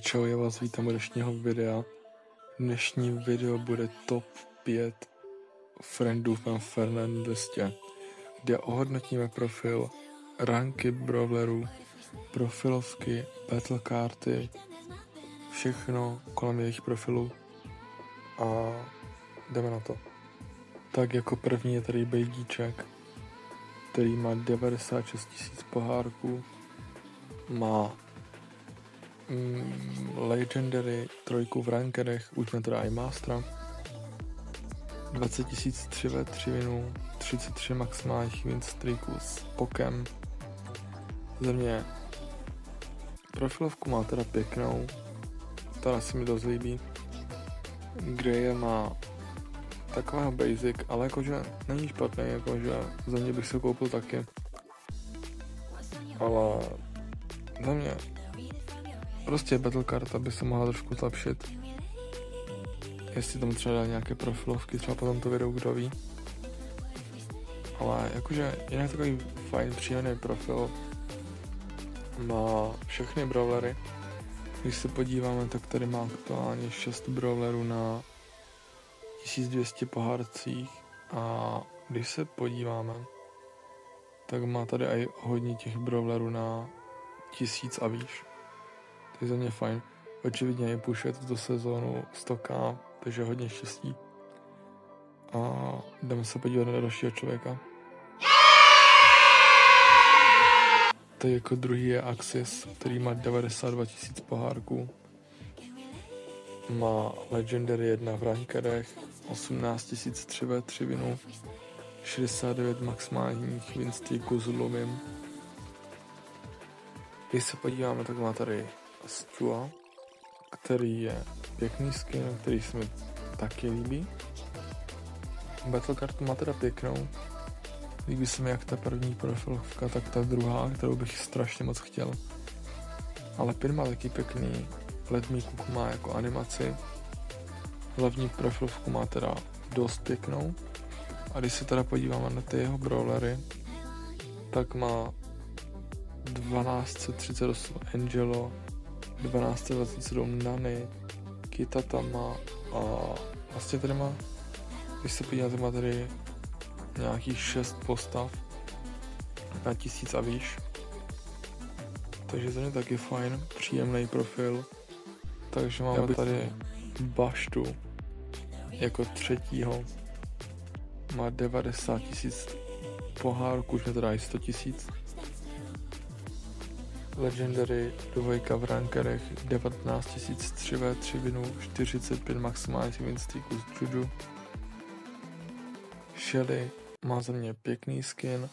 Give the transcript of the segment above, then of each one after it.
Čau, já vás vítám u dnešního videa. Dnešní video bude top 5 friendů v Inferno listě, kde ohodnotíme profil, ranky brawlerů, profilovky, battle karty, všechno kolem jejich profilu a jdeme na to. Tak jako první je tady Bejdíček, který má 96 000 pohárků, má Legendary, 3 v rankedech, už jsme teda i Mastera, 20 000 3v3 winů, 33 maximálních win streaků s pokem. Za mě profilovku má teda pěknou, teda si mi dost líbí. Greje má takového basic, ale jakože není špatný, jakože za mě bych si koupil taky. Ale za mě prostě battle karta by se mohla trošku zlepšit. Jestli tam třeba dá nějaké profilovky, třeba po tomto videu, kdo ví. Ale jakože jinak takový fajn, příjemný profil. Má všechny brawlery. Když se podíváme, tak tady má aktuálně 6 brawlerů na 1200 pohárcích. A když se podíváme, tak má tady i hodně těch brawlerů na 1000 a výš. To je za mě fajn. Očividně je pušuje tuto sezónu 100k, takže hodně štěstí. A jdeme se podívat na dalšího člověka. To jako druhý je Axis, který má 92 000 pohárků. Má Legendary 1 v rankedech, 18 000 3v3 winů, 69 maximálních win streaků s Lumim. Když se podíváme, tak má tady Stua, který je pěkný skin, který se mi taky líbí. Battle kartu má teda pěknou. Líbí se mi jak ta první profilovka, tak ta druhá, kterou bych strašně moc chtěl. Ale pin má taky pěkný. Let Me Cook má jako animaci. Hlavní profilovku má teda dost pěknou. A když se teda podíváme na ty jeho brawlery, tak má 1238 Angelo, 1227 Nany, Kitata má a vlastně tady má, když se podíváte, má tady nějakých 6 postav na 1000 a výš. Takže to je taky fajn, příjemný profil. Takže máme tady Baštu jako třetího. Má 90 000 pohárků, už mě teda i 100 000. Legendary 2 v rankerech, 19 000 3v3 winů, 45 maximálních win streaků z Juju. Shelly má za mě pěkný skin.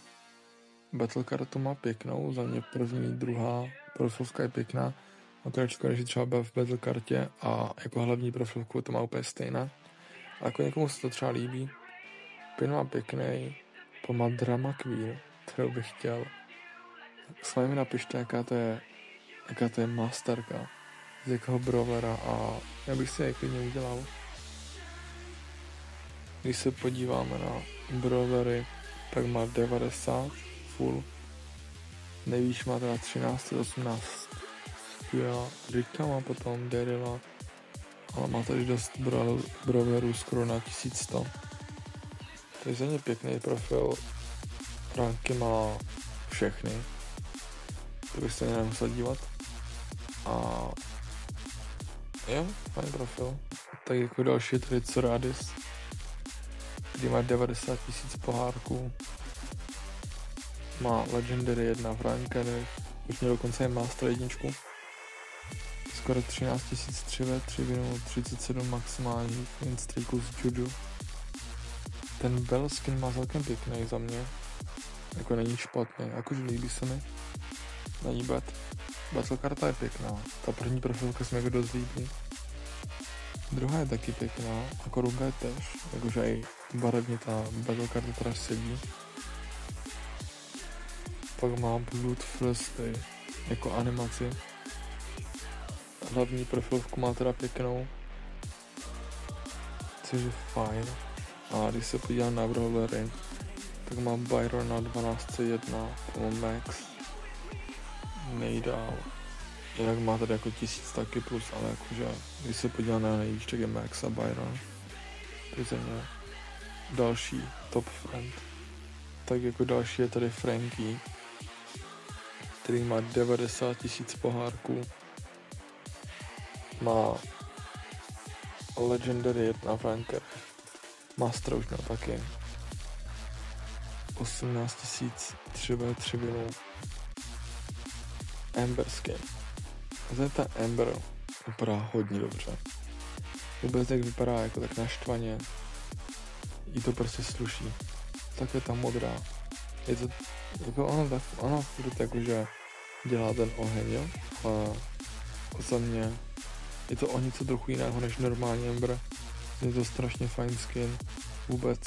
Battle kartu má pěknou, za mě první, druhá profilovka je pěkná. Akorát škoda, že třeba byl v battle kartě a jako hlavní profilovku to má úplně stejné. A jako někomu se to třeba líbí. Pin má pěkný, to má Drama Queen, kterou bych chtěl. S vámi napište, jaká to je masterka z jakého brawlera a já bych si je klidně udělal. Když se podíváme na brawlery, tak má 90 full. Nejvíc má teda 13, 18 Stuja, Rika má potom Daryla, ale má tady dost brawlerů skoro na 1100. To je za ně pěkný profil, ranky má všechny. To bych se nemusel dívat. A jo, fajn profil. Tak jako další je tady Coradis, který má 90 000 pohárků. Má Legendary 1 v rankedech, už měl dokonce je Master 1. Skoro 13 000 3v3 winů, 37 maximálních win streaků z Juju. Ten Bell skin má celkem pěkný za mě. Jako není špatný, jakože líbí se mi. Není bad. Battle karta je pěkná. Ta první profilka se mi jako dost líbí. Druhá je taky pěkná, jako ruka je tež. Jakože i barevně ta battle karta teda sedí. Pak mám Bloodthirsty jako animaci. Hlavní profilovku má teda pěknou. Což je fajn. A když se podívám na brawlery, tak mám Byrona 1201, mám Max, nejdál jinak má tady jako 1000 taky plus, ale jakože, když se podívám na nejvíc, tak je Max a Byron. To je za mě další top friend. Tak jako další je tady Frankie, který má 90 000 pohárků. Má Legendary 1 Franker. Master už měl taky. 18 000 3v3 vinů. Amber skin. A ta Amber vypadá hodně dobře. Vůbec jak vypadá jako tak naštvaně. Jí to prostě sluší. Tak je ta modrá. Je to jako ono furt jakože dělá ten oheň, jo? A za mě je to o něco trochu jiného než normální Amber. Je to strašně fajn skin. Vůbec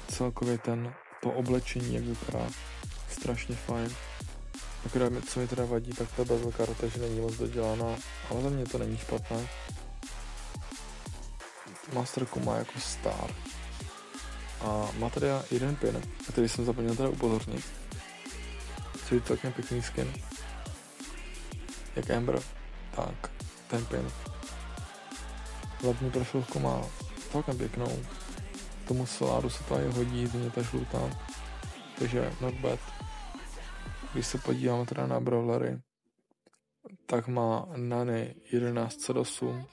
celkově to oblečení, jak vypadá, strašně fajn. Akorát co mi teda vadí, tak ta bezel karta, že není moc dodělaná, ale za mě to není špatné. Masterku má jako star. A má tady jeden pin, který jsem zapomněl teda upozornit. Což je celkem pěkný skin. Jak Amber, tak ten pin. Hlavní profilku má celkem pěknou. Tomu soláru se to aj hodí, za mě ta žlutá. Takže not bad. Když se podíváme teda na brawlery, tak má Nany 1108,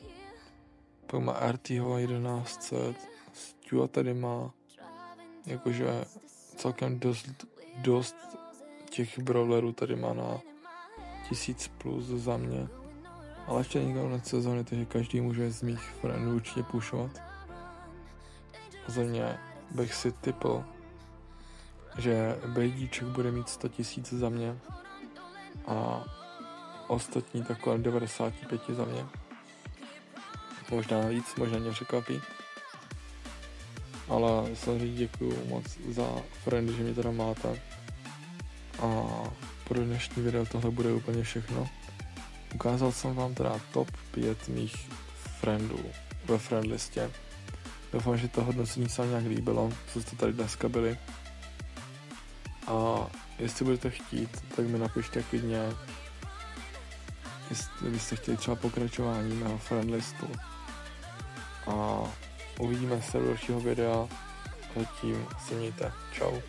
pak má RTho 1100, Stu tady má jakože celkem dost těch brawlerů tady má na 1000 plus za mě, ale ještě není konec sezóny, takže každý může z mých friendů určitě pušovat. Za mě bych si tipl, že Bejdíček bude mít 100 000 za mě a ostatní tak kolem 95 za mě. Možná víc, možná mě překvapí. Ale samozřejmě děkuju moc za friendy, že mě teda máte. A pro dnešní video tohle bude úplně všechno. Ukázal jsem vám teda top 5 mých friendů ve friendlistě. Doufám, že to hodnocení se vám nějak líbilo, co jste tady dneska byli. A jestli budete chtít, tak mi napište klidně, jestli byste chtěli třeba pokračování mého friendlistu. A uvidíme se do dalšího videa. Zatím se mějte. Čau.